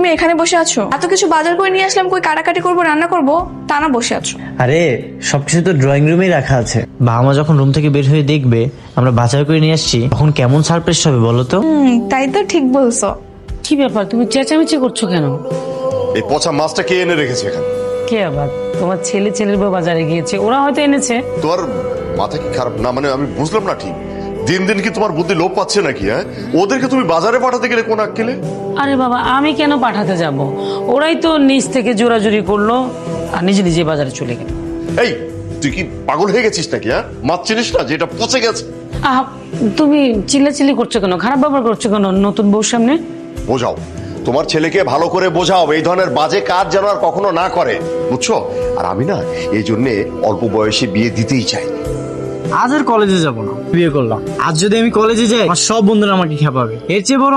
তুমি এখানে বসে আছো? এত কিছু বাজার করে নিয়ে আসলাম, কই কাটাকাটি করবো, রান্না করবো, তা না বসে আছো। আরে সবকিছু তো ড্রয়িং রুমেই রাখা আছে। বাবা মা যখন রুম থেকে বের হয়ে দেখবে আমরা বাজার করে নিয়ে আসছি, তখন কেমন সারপ্রাইজ হবে বলো তো? তাই তো, ঠিক বলছো। কি ব্যাপার, তুমি চেঁচামেচি করছো কেন? এই পচা মাছটা কে এনে রেখেছে এখানে? কে আবার? তোমার ছেলের বউ বাজারে গিয়েছে, ওরা হয়তো এনেছে। তোমার মাথা কি খারাপ না? মানে আমি বুঝলাম না ঠিক, দিন দিন কি তোমার বুদ্ধি লোপ পাচ্ছে নাকি? হ্যাঁ, ওদেরকে তুমি বাজারে পাঠাতে গেলে কোন আক্কেলে? আরে বাবা, আমি কেন পাঠাতে যাব? ওরাই তো নিজ থেকে জোরাজুরি করলো আর নিজে নিজে বাজারে চলে গেল। এই তুই কি পাগল হয়ে গেছিস নাকি? হ্যাঁ, মাছ চিনিস না যে এটা পচে গেছে? আহ, তুমি চিল্লাচিল্লি করছো কেন, খারাপ ব্যবহার করছো কেন নতুন বউর সামনে? বোঝাও, তোমার ছেলেকে ভালো করে বোঝাও এই ধরনের বাজে কাজ যেন আর কখনো না করে, বুঝছো? আর আমি না এই জন্যে অল্প বয়সে বিয়ে দিতেই চাই। আজ আর কলেজে যাব না, বিয়ে করলাম। আজ যদি আমি কলেজে যাই আমার সব বন্ধুরা আমাকে খেপাবে। এর চেয়ে বড়